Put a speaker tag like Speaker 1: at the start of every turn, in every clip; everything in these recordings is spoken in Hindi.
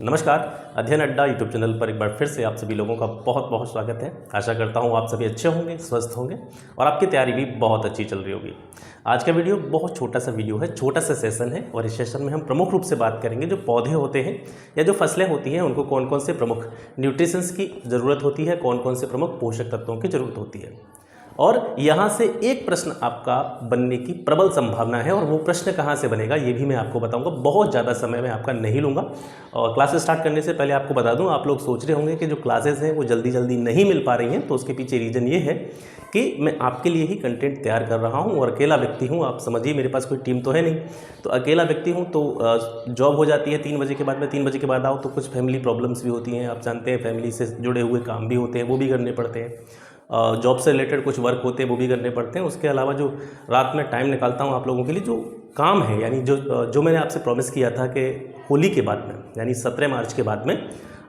Speaker 1: नमस्कार। अध्ययन अड्डा यूट्यूब चैनल पर एक बार फिर से आप सभी लोगों का बहुत बहुत स्वागत है। आशा करता हूँ आप सभी अच्छे होंगे, स्वस्थ होंगे और आपकी तैयारी भी बहुत अच्छी चल रही होगी। आज का वीडियो बहुत छोटा सा वीडियो है, छोटा सा सेशन है और इस सेशन में हम प्रमुख रूप से बात करेंगे जो पौधे होते हैं या जो फसलें होती हैं उनको कौन कौन से प्रमुख न्यूट्रिशंस की ज़रूरत होती है, कौन कौन से प्रमुख पोषक तत्वों की ज़रूरत होती है। और यहाँ से एक प्रश्न आपका बनने की प्रबल संभावना है और वो प्रश्न कहाँ से बनेगा ये भी मैं आपको बताऊंगा। बहुत ज़्यादा समय मैं आपका नहीं लूँगा और क्लासेस स्टार्ट करने से पहले आपको बता दूँ, आप लोग सोच रहे होंगे कि जो क्लासेस हैं वो जल्दी जल्दी नहीं मिल पा रही हैं, तो उसके पीछे रीज़न ये है कि मैं आपके लिए ही कंटेंट तैयार कर रहा हूँ और अकेला व्यक्ति हूँ। आप समझिए मेरे पास कोई टीम तो है नहीं, तो अकेला व्यक्ति हूँ। तो जॉब हो जाती है 3 बजे के बाद, मैं 3 बजे के बाद आऊँ तो कुछ फैमिली प्रॉब्लम्स भी होती हैं। आप जानते हैं फैमिली से जुड़े हुए काम भी होते हैं, वो भी करने पड़ते हैं। जॉब से रिलेटेड कुछ वर्क होते हैं वो भी करने पड़ते हैं। उसके अलावा जो रात में टाइम निकालता हूँ आप लोगों के लिए, जो काम है यानी जो मैंने आपसे प्रॉमिस किया था कि होली के बाद में यानी 17 मार्च के बाद में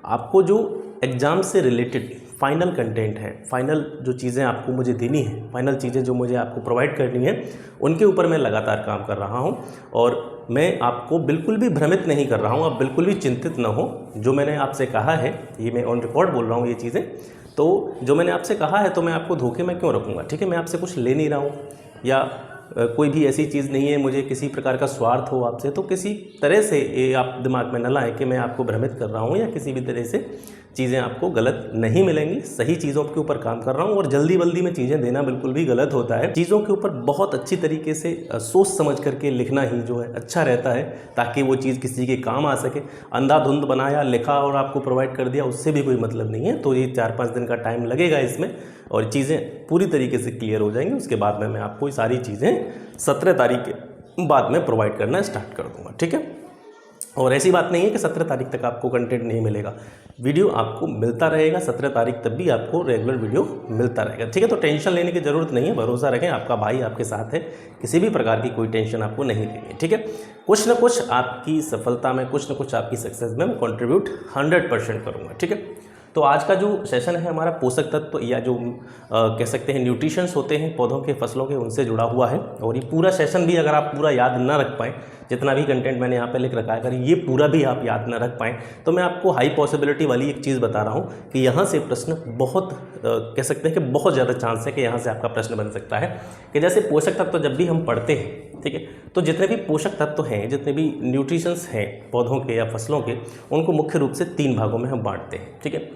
Speaker 1: आपको जो एग्ज़ाम से रिलेटेड फाइनल कंटेंट है, फाइनल जो चीज़ें आपको मुझे देनी है, फाइनल चीज़ें जो मुझे आपको प्रोवाइड करनी है, उनके ऊपर मैं लगातार काम कर रहा हूँ। और मैं आपको बिल्कुल भी भ्रमित नहीं कर रहा हूँ, आप बिल्कुल भी चिंतित ना हो। जो मैंने आपसे कहा है, ये मैं ऑन रिकॉर्ड बोल रहा हूँ ये चीज़ें, तो जो मैंने आपसे कहा है तो मैं आपको धोखे में क्यों रखूँगा। ठीक है, मैं आपसे कुछ ले नहीं रहा हूँ या कोई भी ऐसी चीज़ नहीं है, मुझे किसी प्रकार का स्वार्थ हो आपसे, तो किसी तरह से ये आप दिमाग में न लाएं कि मैं आपको भ्रमित कर रहा हूँ या किसी भी तरह से चीज़ें आपको गलत नहीं मिलेंगी। सही चीज़ों के ऊपर काम कर रहा हूँ और जल्दी में चीज़ें देना बिल्कुल भी गलत होता है। चीज़ों के ऊपर बहुत अच्छी तरीके से सोच समझ करके लिखना ही जो है अच्छा रहता है, ताकि वो चीज़ किसी के काम आ सके। अंधाधुंध बनाया, लिखा और आपको प्रोवाइड कर दिया, उससे भी कोई मतलब नहीं है। तो ये 4-5 दिन का टाइम लगेगा इसमें और चीज़ें पूरी तरीके से क्लियर हो जाएंगी। उसके बाद में मैं आपको ये सारी चीज़ें 17 तारीख के बाद में प्रोवाइड करना स्टार्ट कर दूँगा। ठीक है, और ऐसी बात नहीं है कि 17 तारीख तक आपको कंटेंट नहीं मिलेगा, वीडियो आपको मिलता रहेगा। 17 तारीख तक भी आपको रेगुलर वीडियो मिलता रहेगा। ठीक है, तो टेंशन लेने की ज़रूरत नहीं है, भरोसा रखें, आपका भाई आपके साथ है, किसी भी प्रकार की कोई टेंशन आपको नहीं लेनी है। ठीक है, कुछ ना कुछ आपकी सफलता में, कुछ ना कुछ आपकी सक्सेस में मैं कॉन्ट्रीब्यूट 100% करूँगा। ठीक है, तो आज का जो सेशन है हमारा पोषक तत्व या जो कह सकते हैं न्यूट्रिशंस होते हैं पौधों के, फसलों के, उनसे जुड़ा हुआ है। और ये पूरा सेशन भी अगर आप पूरा याद ना रख पाएँ, जितना भी कंटेंट मैंने यहाँ पे लिख रखा है, अगर ये पूरा भी आप याद ना रख पाएँ, तो मैं आपको हाई पॉसिबिलिटी वाली एक चीज़ बता रहा हूँ कि यहाँ से प्रश्न बहुत कह सकते हैं कि बहुत ज़्यादा चांस है कि यहाँ से आपका प्रश्न बन सकता है कि जैसे पोषक तत्व जब भी हम पढ़ते हैं, ठीक है, तो जितने भी पोषक तत्व हैं, जितने भी न्यूट्रिशंस हैं पौधों के या फसलों के, उनको मुख्य रूप से 3 भागों में हम बांटते हैं। ठीक है,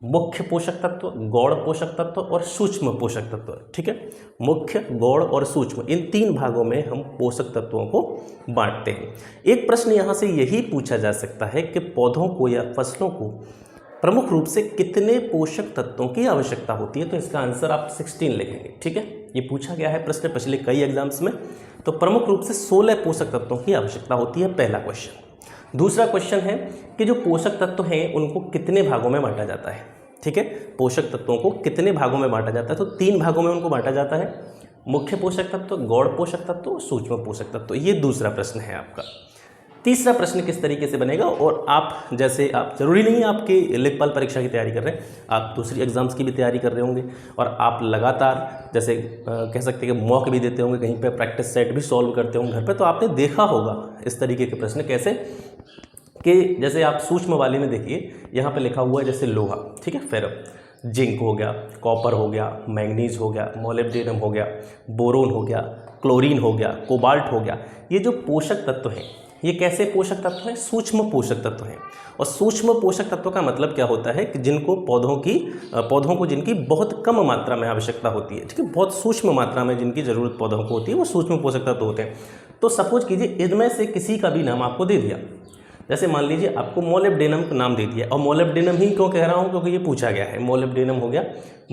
Speaker 1: मुख्य पोषक तत्व, गौण पोषक तत्व और सूक्ष्म पोषक तत्व। ठीक है, मुख्य, गौण और सूक्ष्म, इन 3 भागों में हम पोषक तत्वों को बांटते हैं। एक प्रश्न यहाँ से यही पूछा जा सकता है कि पौधों को या फसलों को प्रमुख रूप से कितने पोषक तत्वों की आवश्यकता होती है, तो इसका आंसर आप 16 लिखेंगे। ठीक है, ये पूछा गया है प्रश्न पिछले कई एग्जाम्स में। तो प्रमुख रूप से 16 पोषक तत्वों की आवश्यकता होती है, पहला क्वेश्चन। दूसरा क्वेश्चन है कि जो पोषक तत्व हैं उनको कितने भागों में बांटा जाता है। ठीक है, पोषक तत्वों को कितने भागों में बांटा जाता है, तो 3 भागों में उनको बांटा जाता है, मुख्य पोषक तत्व, गौण पोषक तत्व और सूक्ष्म पोषक तत्व। ये दूसरा प्रश्न है आपका। तीसरा प्रश्न किस तरीके से बनेगा, और आप जैसे, आप जरूरी नहीं है आपके लेखपाल परीक्षा की तैयारी कर रहे हैं, आप दूसरी एग्जाम्स की भी तैयारी कर रहे होंगे और आप लगातार जैसे कह सकते हैं कि मॉक भी देते होंगे, कहीं पे प्रैक्टिस सेट भी सॉल्व करते होंगे घर पे, तो आपने देखा होगा इस तरीके के प्रश्न कैसे कि जैसे आप सूक्ष्म वाले में देखिए, यहाँ पे लिखा हुआ है जैसे लोहा, ठीक है, फेरम, जिंक हो गया, कॉपर हो गया, मैंगनीज हो गया, मोलिब्डेनम हो गया, बोरोन हो गया, क्लोरीन हो गया, कोबाल्ट हो गया। ये जो पोषक तत्व हैं, ये कैसे पोषक तत्व हैं? सूक्ष्म पोषक तत्व हैं। और सूक्ष्म पोषक तत्व का मतलब क्या होता है कि जिनको पौधों को जिनकी बहुत कम मात्रा में आवश्यकता होती है, ठीक है, बहुत सूक्ष्म मात्रा में जिनकी ज़रूरत पौधों को होती है, वो सूक्ष्म पोषक तत्व होते हैं। तो सपोज कीजिए इनमें से किसी का भी नाम आपको दे दिया, जैसे मान लीजिए आपको मोलिब्डेनम का नाम दे दिया, और मोलिब्डेनम ही क्यों कह रहा हूँ, क्योंकि ये पूछा गया है, मोलिब्डेनम हो गया,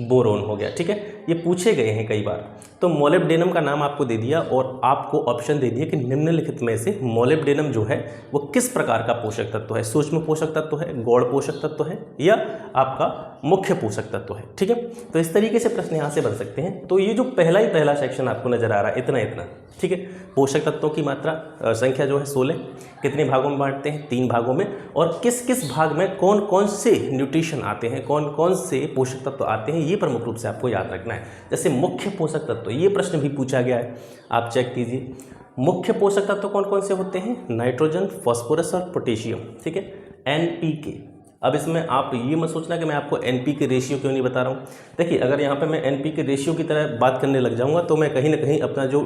Speaker 1: बोरोन हो गया, ठीक है, ये पूछे गए हैं कई बार। तो मोलिब्डेनम का नाम आपको दे दिया और आपको ऑप्शन दे दिया कि निम्नलिखित में से मोलिब्डेनम जो है वो किस प्रकार का पोषक तत्व है, सूक्ष्म पोषक तत्व है, गौण पोषक तत्व है या आपका मुख्य पोषक तत्व है। ठीक है, तो इस तरीके से प्रश्न यहाँ से बन सकते हैं। तो ये जो पहला सेक्शन आपको नजर आ रहा है, इतना, ठीक है, पोषक तत्वों की मात्रा संख्या जो है 16, कितने भागों में बांटते हैं, 3 भागों में, और किस किस भाग में कौन कौन से न्यूट्रिशन आते हैं, कौन कौन से पोषक तत्व आते हैं, ये प्रमुख रूप से आपको याद रखना है। जैसे मुख्य पोषक तत्व, ये प्रश्न भी पूछा गया है, आप चेक कीजिए। मुख्य पोषक तत्व कौन कौन से होते हैं? नाइट्रोजन, फास्फोरस और पोटेशियम। ठीक है, NPK। अब इसमें आप ये मत सोचना कि मैं आपको NPK रेशियो क्यों नहीं बता रहा हूँ। देखिए, अगर यहाँ पे मैं NPK रेशियो की तरह बात करने लग जाऊँगा तो मैं कहीं ना कहीं अपना जो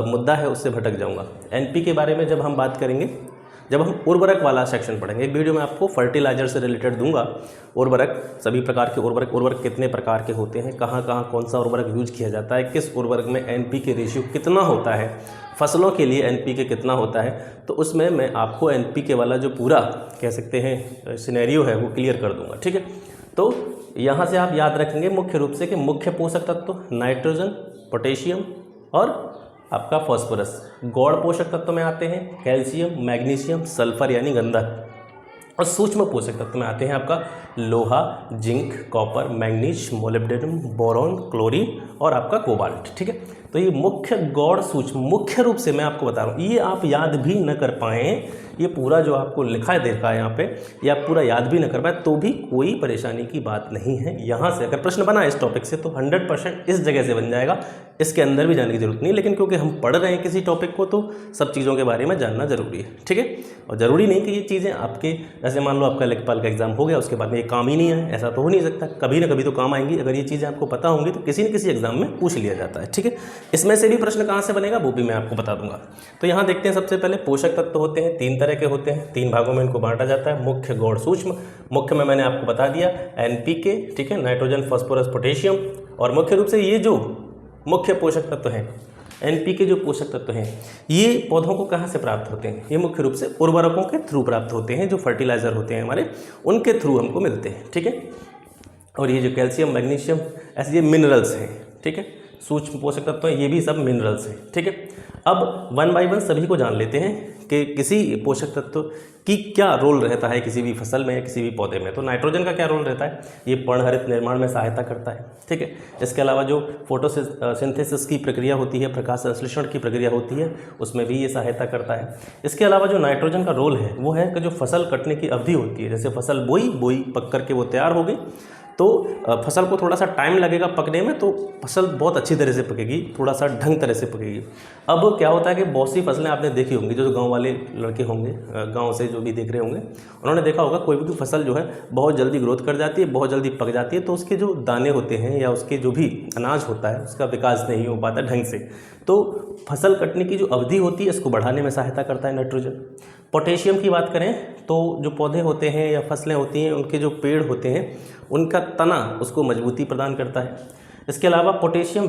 Speaker 1: मुद्दा है उससे भटक जाऊँगा। NPK के बारे में जब हम बात करेंगे, जब हम उर्वरक वाला सेक्शन पढ़ेंगे, एक वीडियो में आपको फर्टिलाइजर से रिलेटेड दूंगा, उर्वरक, सभी प्रकार के उर्वरक कितने प्रकार के होते हैं, कहाँ कहाँ कौन सा उर्वरक यूज किया जाता है, किस उर्वरक में NPK रेशियो कितना होता है, फसलों के लिए NPK कितना होता है, तो उसमें मैं आपको NPK वाला जो पूरा कह सकते हैं सिनेरियो है वो क्लियर कर दूंगा। ठीक है, तो यहाँ से आप याद रखेंगे मुख्य रूप से कि मुख्य पोषक तत्व नाइट्रोजन, पोटेशियम और आपका फॉस्फोरस। गौण पोषक तत्व में आते हैं कैल्शियम, मैग्नीशियम, सल्फर यानी गंधक, और सूक्ष्म पोषक तत्व में आते हैं आपका लोहा, zinc, copper, manganese, molybdenum, boron, chlorine और आपका कोबाल्ट। ठीक है, तो ये मुख्य गौण सूक्ष्म, मुख्य रूप से मैं आपको बता रहा हूँ, ये आप याद भी न कर पाएँ, ये पूरा जो आपको लिखा देखा है यहाँ पे, ये आप पूरा याद भी न कर पाए तो भी कोई परेशानी की बात नहीं है। यहाँ से अगर प्रश्न बना इस टॉपिक से तो 100% इस जगह से बन जाएगा, इसके अंदर भी जाने की जरूरत नहीं, लेकिन क्योंकि हम पढ़ रहे हैं किसी टॉपिक को तो सब चीज़ों के बारे में जानना जरूरी है। ठीक है, और ज़रूरी नहीं कि ये चीज़ें आपके, जैसे मान लो आपका लेखपाल का एग्जाम हो गया उसके बाद में ये काम ही नहीं आए, ऐसा तो हो नहीं सकता, कभी ना कभी तो काम आएंगी। अगर ये चीज़ें आपको पता होंगी तो किसी न किसी एग्जाम में पूछ लिया जाता है। ठीक है, इसमें से भी प्रश्न कहाँ से बनेगा वो भी मैं आपको बता दूंगा। तो यहाँ देखते हैं, सबसे पहले पोषक तत्व होते हैं, 3 तरह के होते हैं, 3 भागों में इनको बांटा जाता है, मुख्य, गौण, सूक्ष्म। मुख्य में मैंने आपको बता दिया NPK, ठीक है, नाइट्रोजन, फास्फोरस, पोटेशियम, और मुख्य रूप से ये जो मुख्य पोषक तत्व हैं NPK जो पोषक तत्व हैं ये पौधों को कहाँ से प्राप्त होते हैं, ये मुख्य रूप से उर्वरकों के थ्रू प्राप्त होते हैं, जो फर्टिलाइजर होते हैं हमारे उनके थ्रू हमको मिलते हैं। ठीक है, और ये जो कैल्शियम, मैग्नीशियम, ऐसे ये मिनरल्स हैं। ठीक है, सूक्ष्म पोषक तत्व हैं, ये भी सब मिनरल्स हैं। ठीक है, अब 1 बाय 1 सभी को जान लेते हैं कि किसी पोषक तत्व की क्या रोल रहता है किसी भी फसल में या किसी भी पौधे में। तो नाइट्रोजन का क्या रोल रहता है, ये पर्णहरित निर्माण में सहायता करता है। ठीक है, इसके अलावा जो फोटोसिंथेसिस की प्रक्रिया होती है, प्रकाश संश्लेषण की प्रक्रिया होती है, उसमें भी ये सहायता करता है। इसके अलावा जो नाइट्रोजन का रोल है वो है कि जो फसल कटने की अवधि होती है, जैसे फसल बोई पक करके वो तैयार हो गई तो फसल को थोड़ा सा टाइम लगेगा पकने में, तो फसल बहुत अच्छी तरह से पकेगी, थोड़ा सा ढंग तरह से पकेगी। अब क्या होता है कि बहुत सी फसलें आपने देखी होंगी, जो गांव वाले लड़के होंगे, गांव से जो भी देख रहे होंगे, उन्होंने देखा होगा कोई भी फसल जो है बहुत जल्दी ग्रोथ कर जाती है, बहुत जल्दी पक जाती है, तो उसके जो दाने होते हैं या उसके जो भी अनाज होता है उसका विकास नहीं हो पाता ढंग से। तो फसल कटने की जो अवधि होती है इसको बढ़ाने में सहायता करता है नाइट्रोजन। पोटेशियम की बात करें तो जो पौधे होते हैं या फसलें होती हैं, उनके जो पेड़ होते हैं उनका तना उसको मजबूती प्रदान करता है। इसके अलावा पोटेशियम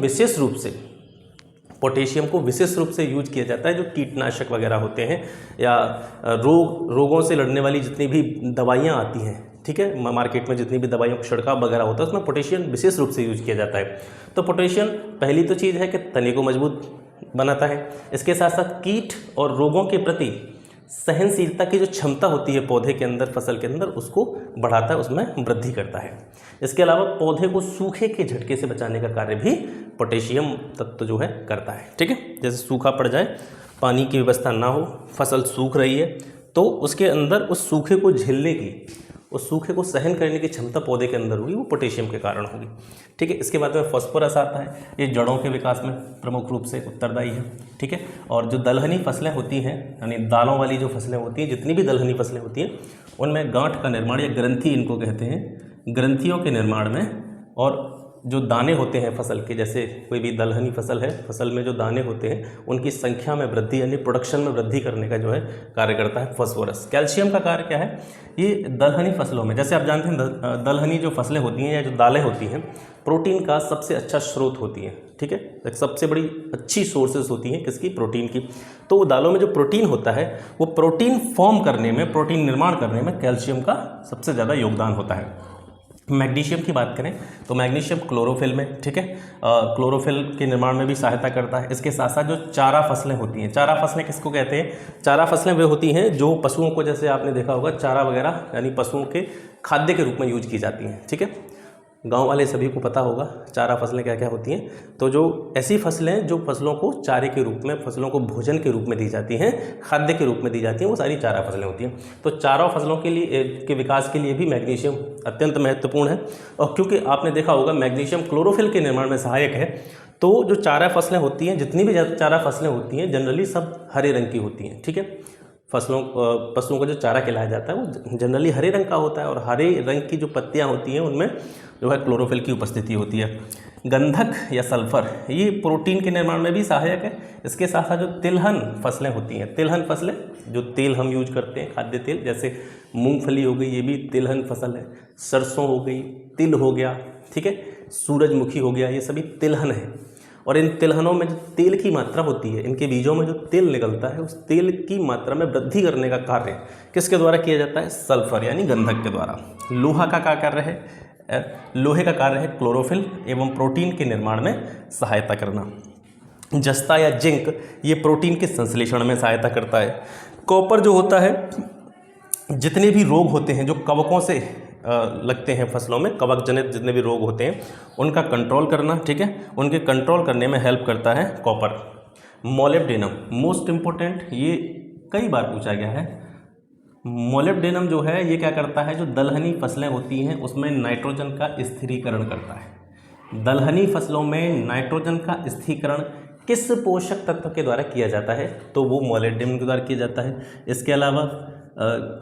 Speaker 1: को विशेष रूप से यूज किया जाता है, जो कीटनाशक वगैरह होते हैं या रोगों से लड़ने वाली जितनी भी दवाइयाँ आती हैं, ठीक है, मार्केट में जितनी भी दवाइयों का छिड़काव वगैरह होता है उसमें पोटेशियम विशेष रूप से यूज किया जाता है। तो पोटेशियम पहली तो चीज़ है कि तने को मजबूत बनाता है। इसके साथ साथ कीट और रोगों के प्रति सहनशीलता की जो क्षमता होती है पौधे के अंदर, फसल के अंदर, उसको बढ़ाता है, उसमें वृद्धि करता है। इसके अलावा पौधे को सूखे के झटके से बचाने का कार्य भी पोटेशियम तत्व जो है करता है। ठीक है, जैसे सूखा पड़ जाए, पानी की व्यवस्था ना हो, फसल सूख रही है, तो उसके अंदर उस सूखे को झेलने की, उस सूखे को सहन करने की क्षमता पौधे के अंदर होगी, वो पोटेशियम के कारण होगी। ठीक है, इसके बाद में फास्फोरस आता है, ये जड़ों के विकास में प्रमुख रूप से उत्तरदायी है। ठीक है, और जो दलहनी फसलें होती हैं, यानी दालों वाली जो फसलें होती हैं, जितनी भी दलहनी फसलें होती हैं, उनमें गांठ का निर्माण या ग्रंथि इनको कहते हैं, ग्रंथियों के निर्माण में, और जो दाने होते हैं फसल के, जैसे कोई भी दलहनी फसल है, फसल में जो दाने होते हैं उनकी संख्या में वृद्धि यानी प्रोडक्शन में वृद्धि करने का जो है कार्य करता है फास्फोरस। कैल्शियम का कार्य क्या है, ये दलहनी फसलों में, जैसे आप जानते हैं दलहनी जो फसलें होती हैं या जो दालें होती हैं, प्रोटीन का सबसे अच्छा स्रोत होती हैं। ठीक है, एक सबसे बड़ी अच्छी सोर्सेज होती हैं किसकी, प्रोटीन की। तो वो दालों में जो प्रोटीन होता है वो प्रोटीन फॉर्म करने में, प्रोटीन निर्माण करने में कैल्शियम का सबसे ज़्यादा योगदान होता है। मैग्नीशियम की बात करें तो मैग्नीशियम क्लोरोफिल में, ठीक है, क्लोरोफिल के निर्माण में भी सहायता करता है। इसके साथ साथ जो चारा फसलें होती हैं, चारा फसलें किसको कहते हैं, चारा फसलें वे होती हैं जो पशुओं को, जैसे आपने देखा होगा चारा वगैरह यानी पशुओं के खाद्य के रूप में यूज की जाती हैं। ठीक है, गांव वाले सभी को पता होगा चारा फसलें क्या क्या होती हैं। तो जो ऐसी फसलें जो फसलों को चारे के रूप में, फसलों को भोजन के रूप में दी जाती हैं, खाद्य के रूप में दी जाती हैं, वो सारी चारा फसलें होती हैं। तो चारों फसलों के लिए के विकास के लिए भी मैग्नीशियम अत्यंत महत्वपूर्ण है। और क्योंकि आपने देखा होगा मैग्नीशियम क्लोरोफिल के निर्माण में सहायक है, तो जो चारा फसलें होती हैं, जितनी भी चारा फसलें होती हैं, जनरली सब हरे रंग की होती हैं। ठीक है, पशुओं का जो चारा खिलाया जाता है वो जनरली हरे रंग का होता है, और हरे रंग की जो पत्तियाँ होती हैं उनमें जो है क्लोरोफिल की उपस्थिति होती है। गंधक या सल्फर ये प्रोटीन के निर्माण में भी सहायक है। इसके साथ साथ जो तिलहन फसलें होती हैं, तिलहन फसलें जो तेल हम यूज करते हैं, खाद्य तेल, जैसे मूंगफली हो गई, ये भी तिलहन फसल है। सरसों हो गई, तिल हो गया, ठीक है, सूरजमुखी हो गया, ये सभी तिलहन है। और इन तिलहनों में जो तेल की मात्रा होती है, इनके बीजों में जो तेल निकलता है, उस तेल की मात्रा में वृद्धि करने का कार्य किसके द्वारा किया जाता है? सल्फर यानी गंधक के द्वारा। लोहा का क्या कार्य है? लोहे का कार्य है क्लोरोफिल एवं प्रोटीन के निर्माण में सहायता करना। जस्ता या जिंक ये प्रोटीन के संश्लेषण में सहायता करता है। कॉपर जो होता है, जितने भी रोग होते हैं जो कवकों से लगते हैं फसलों में, कवक जनित जितने भी रोग होते हैं उनका कंट्रोल करना, ठीक है, उनके कंट्रोल करने में हेल्प करता है कॉपर। मोलिब्डेनम मोस्ट इम्पोर्टेंट, ये कई बार पूछा गया है। मोलिब्डेनम जो है ये क्या करता है? जो दलहनी फसलें होती हैं उसमें नाइट्रोजन का स्थिरीकरण करता है। दलहनी फसलों में नाइट्रोजन का स्थिरीकरण किस पोषक तत्व के द्वारा किया जाता है? तो वो मोलिब्डेनम के द्वारा किया जाता है। इसके अलावा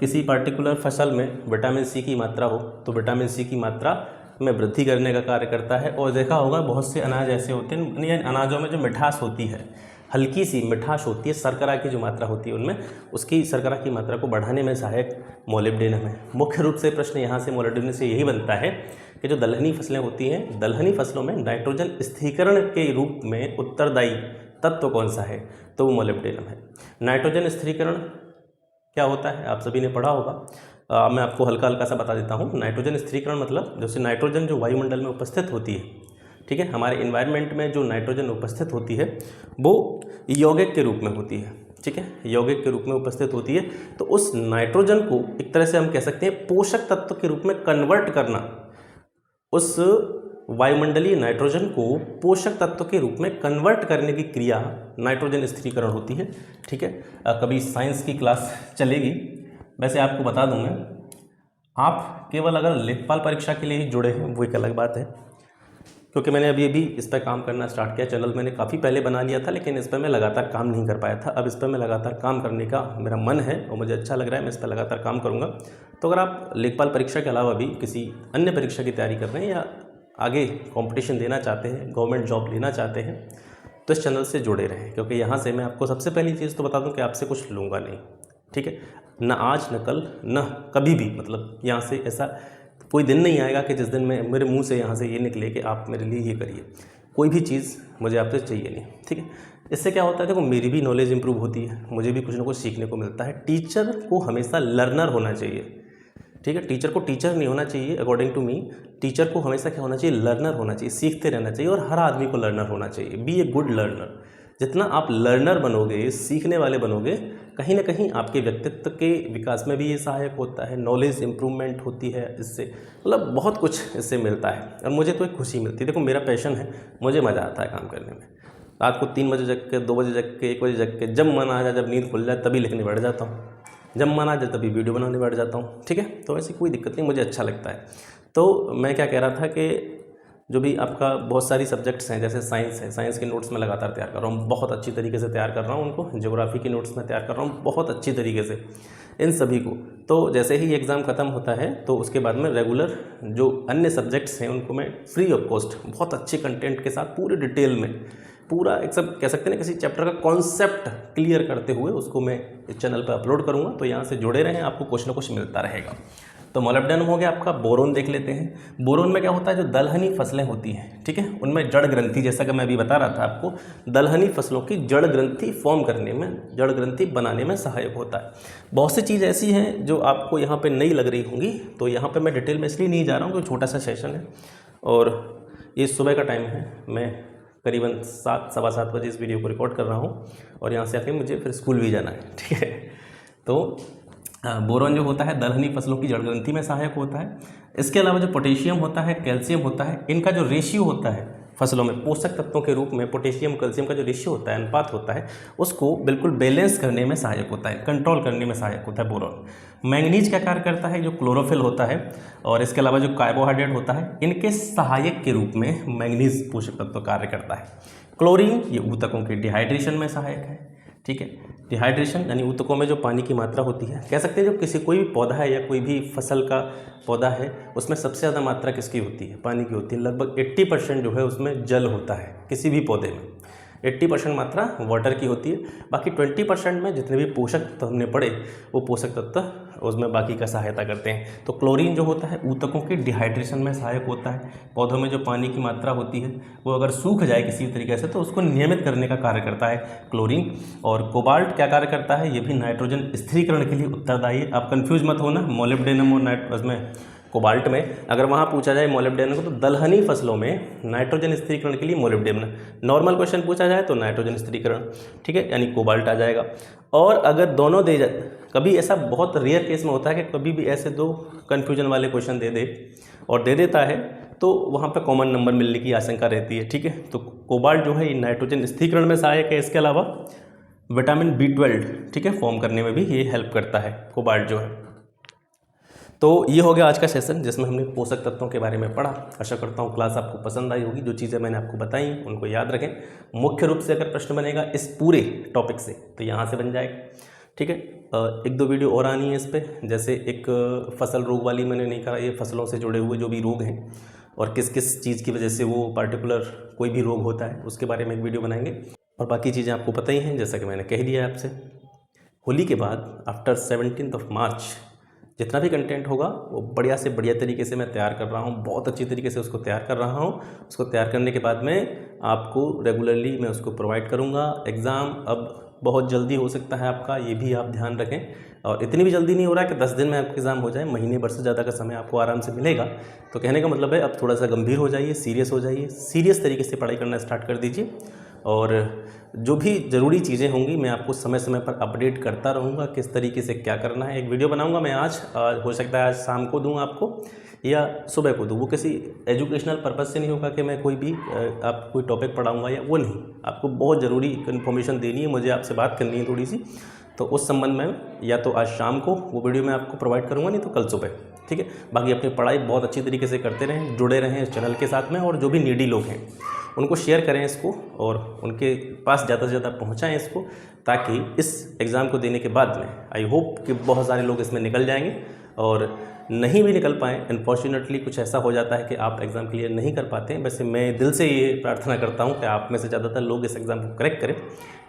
Speaker 1: किसी पर्टिकुलर फसल में विटामिन सी की मात्रा हो तो विटामिन सी की मात्रा में वृद्धि करने का कार्य करता है। और देखा होगा बहुत से अनाज ऐसे होते हैं, यानी अनाजों में जो मिठास होती है, हल्की सी मिठास होती है, शर्करा की जो मात्रा होती है उनमें, उसकी शर्करा की मात्रा को बढ़ाने में सहायक मोलिब्डेनम है। मुख्य रूप से प्रश्न यहाँ से मोलिब्डेनम से यही बनता है कि जो दलहनी फसलें होती हैं, दलहनी फसलों में नाइट्रोजन स्थिरीकरण के रूप में उत्तरदायी तत्व कौन सा है? तो वो मोलिब्डेनम है। नाइट्रोजन स्थिरीकरण क्या होता है आप सभी ने पढ़ा होगा। मैं आपको हल्का हल्का सा बता देता हूँ। नाइट्रोजन स्थिरीकरण मतलब जैसे नाइट्रोजन जो वायुमंडल में उपस्थित होती है, ठीक है, हमारे इन्वायरमेंट में जो नाइट्रोजन उपस्थित होती है वो यौगिक के रूप में होती है, ठीक है, यौगिक के रूप में उपस्थित होती है। तो उस नाइट्रोजन को एक तरह से हम कह सकते हैं पोषक तत्व के रूप में कन्वर्ट करना, उस वायुमंडलीय नाइट्रोजन को पोषक तत्व के रूप में कन्वर्ट करने की क्रिया नाइट्रोजन स्थिरीकरण होती है, ठीक है। कभी साइंस की क्लास चलेगी। वैसे आपको बता दूं मैं, आप केवल अगर लेखपाल परीक्षा के लिए ही जुड़े हैं वो एक अलग बात है, क्योंकि मैंने अभी इस पर काम करना स्टार्ट किया। चैनल मैंने काफ़ी पहले बना लिया था, लेकिन इस पर मैं लगातार काम नहीं कर पाया था। अब इस पर मैं लगातार काम करने का मेरा मन है और मुझे अच्छा लग रहा है, मैं इस पर लगातार काम करूँगा। तो अगर आप लेखपाल परीक्षा के अलावा भी किसी अन्य परीक्षा की तैयारी कर रहे हैं या आगे कंपटीशन देना चाहते हैं, गवर्नमेंट जॉब लेना चाहते हैं, तो इस चैनल से जुड़े रहें, क्योंकि यहाँ से मैं आपको सबसे पहली चीज़ तो बता दूँ कि आपसे कुछ लूँगा नहीं, ठीक है, न आज न कल न कभी भी। मतलब यहाँ से ऐसा कोई दिन नहीं आएगा कि जिस दिन में मेरे मुंह से यहाँ से ये निकले कि आप मेरे लिए ये करिए। कोई भी चीज़ मुझे आपसे चाहिए नहीं, ठीक है। इससे क्या होता है, देखो मेरी भी नॉलेज इंप्रूव होती है, मुझे भी कुछ ना कुछ सीखने को मिलता है। टीचर को हमेशा लर्नर होना चाहिए, ठीक है। टीचर को टीचर नहीं होना चाहिए, अकॉर्डिंग टू मी। टीचर को हमेशा क्या होना चाहिए? लर्नर होना चाहिए, सीखते रहना चाहिए। और हर आदमी को लर्नर होना चाहिए। Be a good learner. जितना आप लर्नर बनोगे, सीखने वाले बनोगे, कहीं ना कहीं आपके व्यक्तित्व के विकास में भी ये सहायक होता है। नॉलेज इंप्रूवमेंट होती है इससे, मतलब बहुत कुछ इससे मिलता है। और मुझे तो एक खुशी मिलती है। देखो मेरा पैशन है, मुझे मज़ा आता है काम करने में। रात को 3 बजे जग के, 2 बजे जग के, 1 बजे जग के, जब मन आ जाए, जब नींद खुल जाए तभी लिखने बैठ जाता हूँ, जब मन आ जाए तभी वीडियो बनाने बैठ जाता हूँ, ठीक है। तो ऐसी कोई दिक्कत नहीं, मुझे अच्छा लगता है। तो मैं क्या कह रहा था कि जो भी आपका बहुत सारी सब्जेक्ट्स हैं, जैसे साइंस है, साइंस के नोट्स मैं लगातार तैयार कर रहा हूँ, बहुत अच्छी तरीके से तैयार कर रहा हूँ उनको। ज्योग्राफी के नोट्स मैं तैयार कर रहा हूँ बहुत अच्छी तरीके से, इन सभी को। तो जैसे ही एग्ज़ाम ख़त्म होता है तो उसके बाद में रेगुलर जो अन्य सब्जेक्ट्स हैं उनको मैं फ्री ऑफ कॉस्ट बहुत अच्छे कंटेंट के साथ पूरे डिटेल में, पूरा एक सब कह सकते हैं ना, किसी चैप्टर का कॉन्सेप्ट क्लियर करते हुए उसको मैं इस चैनल पर अपलोड करूँगा। तो यहाँ से जुड़े रहें, आपको कुछ ना कुछ मिलता रहेगा। तो मोलिब्डेनम हो गया आपका। बोरोन देख लेते हैं। बोरोन में क्या होता है, जो दलहनी फसलें होती हैं, ठीक है, उनमें जड़ ग्रंथि, जैसा कि मैं अभी बता रहा था आपको, दलहनी फसलों की जड़ ग्रंथि फॉर्म करने में, जड़ ग्रंथि बनाने में सहायक होता है। बहुत सी चीज़ ऐसी हैं जो आपको यहाँ पे नई लग रही होंगी, तो यहाँ पे मैं डिटेल में इसलिए नहीं जा रहा हूँ क्योंकि छोटा सा सेशन है और ये सुबह का टाइम है। मैं करीबन 7, सवा 7 बजे इस वीडियो को रिकॉर्ड कर रहा हूँ और यहाँ से आके मुझे फिर स्कूल भी जाना है, ठीक है। तो बोरोन जो होता है दलहनी फसलों की जड़ ग्रंथि में सहायक होता है। इसके अलावा जो पोटेशियम होता है, कैल्शियम होता है, इनका जो रेशियो होता है फसलों में पोषक तत्वों के रूप में, पोटेशियम कैल्शियम का जो रेशियो होता है, अनुपात होता है, उसको बिल्कुल बैलेंस करने में सहायक होता है, कंट्रोल करने में सहायक होता है बोरोन। मैंगनीज क्या कार्य करता है, जो क्लोरोफिल होता है, और इसके अलावा जो कार्बोहाइड्रेट होता है, इनके सहायक के रूप में मैंगनीज पोषक तत्व कार्य करता है। क्लोरीन ये ऊतकों के डिहाइड्रेशन में सहायक है, ठीक है। डिहाइड्रेशन यानी ऊतकों में जो पानी की मात्रा होती है, कह सकते हैं जो किसी कोई भी पौधा है या कोई भी फसल का पौधा है उसमें सबसे ज़्यादा मात्रा किसकी होती है, पानी की होती है। लगभग 80% जो है उसमें जल होता है, किसी भी पौधे में 80% मात्रा वाटर की होती है। बाकी 20% में जितने भी पोषक तत्व हमने पढ़े वो पोषक तत्व उसमें बाकी का सहायता करते हैं। तो क्लोरीन जो होता है ऊतकों के डिहाइड्रेशन में सहायक होता है। पौधों में जो पानी की मात्रा होती है वो अगर सूख जाए किसी तरीके से तो उसको नियमित करने का कार्य करता है क्लोरीन। और कोबाल्ट क्या कार्य करता है, ये भी नाइट्रोजन स्थिरीकरण के लिए उत्तरदायी है। आप कन्फ्यूज मत होना, मोलिब्डेनम और उसमें कोबाल्ट में अगर वहाँ पूछा जाए मोलिब्डेनम को तो दलहनी फसलों में नाइट्रोजन स्थिरीकरण के लिए मोलिब्डेनम, नॉर्मल क्वेश्चन पूछा जाए तो नाइट्रोजन स्थिरीकरण, ठीक है, यानी कोबाल्ट आ जाएगा। और अगर दोनों दे जाए, कभी ऐसा बहुत रेयर केस में होता है कि कभी भी ऐसे दो कन्फ्यूजन वाले क्वेश्चन दे दे और दे देता है तो वहाँ पर कॉमन नंबर मिलने की आशंका रहती है, ठीक है। तो कोबाल्ट जो है ये नाइट्रोजन स्थिरीकरण में सहायक है। इसके अलावा विटामिन B12, ठीक है, फॉर्म करने में भी ये हेल्प करता है कोबाल्ट जो है। तो ये हो गया आज का सेशन जिसमें हमने पोषक तत्वों के बारे में पढ़ा। आशा करता हूँ क्लास आपको पसंद आई होगी। जो चीज़ें मैंने आपको बताई उनको याद रखें। मुख्य रूप से अगर प्रश्न बनेगा इस पूरे टॉपिक से तो यहाँ से बन जाएगा, ठीक है। एक दो वीडियो और आनी है इस पर, जैसे एक फसल रोग वाली मैंने नहीं कहा, ये फसलों से जुड़े हुए जो भी रोग हैं और किस किस चीज़ की वजह से वो पार्टिकुलर कोई भी रोग होता है उसके बारे में एक वीडियो बनाएंगे। और बाकी चीज़ें आपको पता ही हैं, जैसा कि मैंने कह दिया है आपसे। होली के बाद आफ्टर 17 मार्च जितना भी कंटेंट होगा वो बढ़िया से बढ़िया तरीके से मैं तैयार कर रहा हूँ, बहुत अच्छी तरीके से उसको तैयार कर रहा हूँ। उसको तैयार करने के बाद में आपको रेगुलरली मैं उसको प्रोवाइड करूँगा। एग्ज़ाम अब बहुत जल्दी हो सकता है आपका, ये भी आप ध्यान रखें। और इतनी भी जल्दी नहीं हो रहा है कि 10 दिन में आपका एग्ज़ाम हो जाए, महीने भर से ज़्यादा का समय आपको आराम से मिलेगा। तो कहने का मतलब है अब थोड़ा सा गंभीर हो जाइए, सीरियस हो जाइए, सीरियस तरीके से पढ़ाई करना स्टार्ट कर दीजिए। और जो भी ज़रूरी चीज़ें होंगी मैं आपको समय समय पर अपडेट करता रहूँगा, किस तरीके से क्या करना है। एक वीडियो बनाऊँगा मैं आज हो सकता है आज शाम को दूँ आपको या सुबह को दूँ। वो किसी एजुकेशनल पर्पज़ से नहीं होगा कि मैं कोई भी आप कोई टॉपिक पढ़ाऊँगा या वो नहीं, आपको बहुत ज़रूरी इन्फॉर्मेशन देनी है, मुझे आपसे बात करनी है थोड़ी सी। तो उस संबंध में या तो आज शाम को वो वीडियो मैं आपको प्रोवाइड करूँगा, नहीं तो कल सुबह, ठीक है। बाकी अपनी पढ़ाई बहुत अच्छी तरीके से करते रहें, जुड़े रहें इस चैनल के साथ में। और जो भी नीडी लोग हैं उनको शेयर करें इसको और उनके पास ज़्यादा से ज़्यादा पहुँचाएँ इसको, ताकि इस एग्ज़ाम को देने के बाद में आई होप कि बहुत सारे लोग इसमें निकल जाएंगे। और नहीं भी निकल पाएँ, अनफॉर्चुनेटली कुछ ऐसा हो जाता है कि आप एग्ज़ाम क्लियर नहीं कर पाते हैं। वैसे मैं दिल से ये प्रार्थना करता हूँ कि आप में से ज़्यादातर लोग इस एग्ज़ाम को क्रैक करें।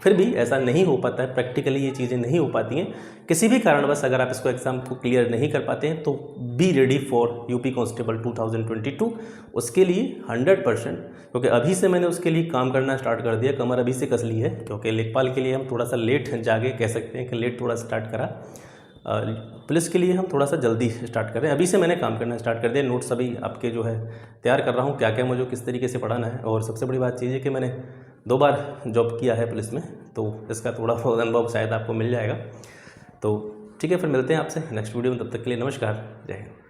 Speaker 1: फिर भी ऐसा नहीं हो पाता है, प्रैक्टिकली ये चीज़ें नहीं हो पाती हैं। किसी भी कारणवश अगर आप इसको एग्ज़ाम को क्लियर नहीं कर पाते हैं तो be ready for UP constable 2022। उसके लिए 100%, क्योंकि अभी से मैंने उसके लिए काम करना स्टार्ट कर दिया, कमर अभी से कस ली है। क्योंकि लेखपाल के लिए हम थोड़ा सा लेट जागे, कह सकते हैं कि लेट थोड़ा स्टार्ट करा। पुलिस के लिए हम थोड़ा सा जल्दी स्टार्ट कर रहे हैं। अभी से मैंने काम करना स्टार्ट कर दिया। नोट्स अभी आपके जो है तैयार कर रहा हूँ, क्या क्या मुझे किस तरीके से पढ़ाना है। और सबसे बड़ी बात चीज़ है कि मैंने 2 बार जॉब किया है पुलिस में, तो इसका थोड़ा बहुत अनुभव शायद आपको मिल जाएगा। तो ठीक है, फिर मिलते हैं आपसे नेक्स्ट वीडियो में। तब तक के लिए नमस्कार, जय हिंद।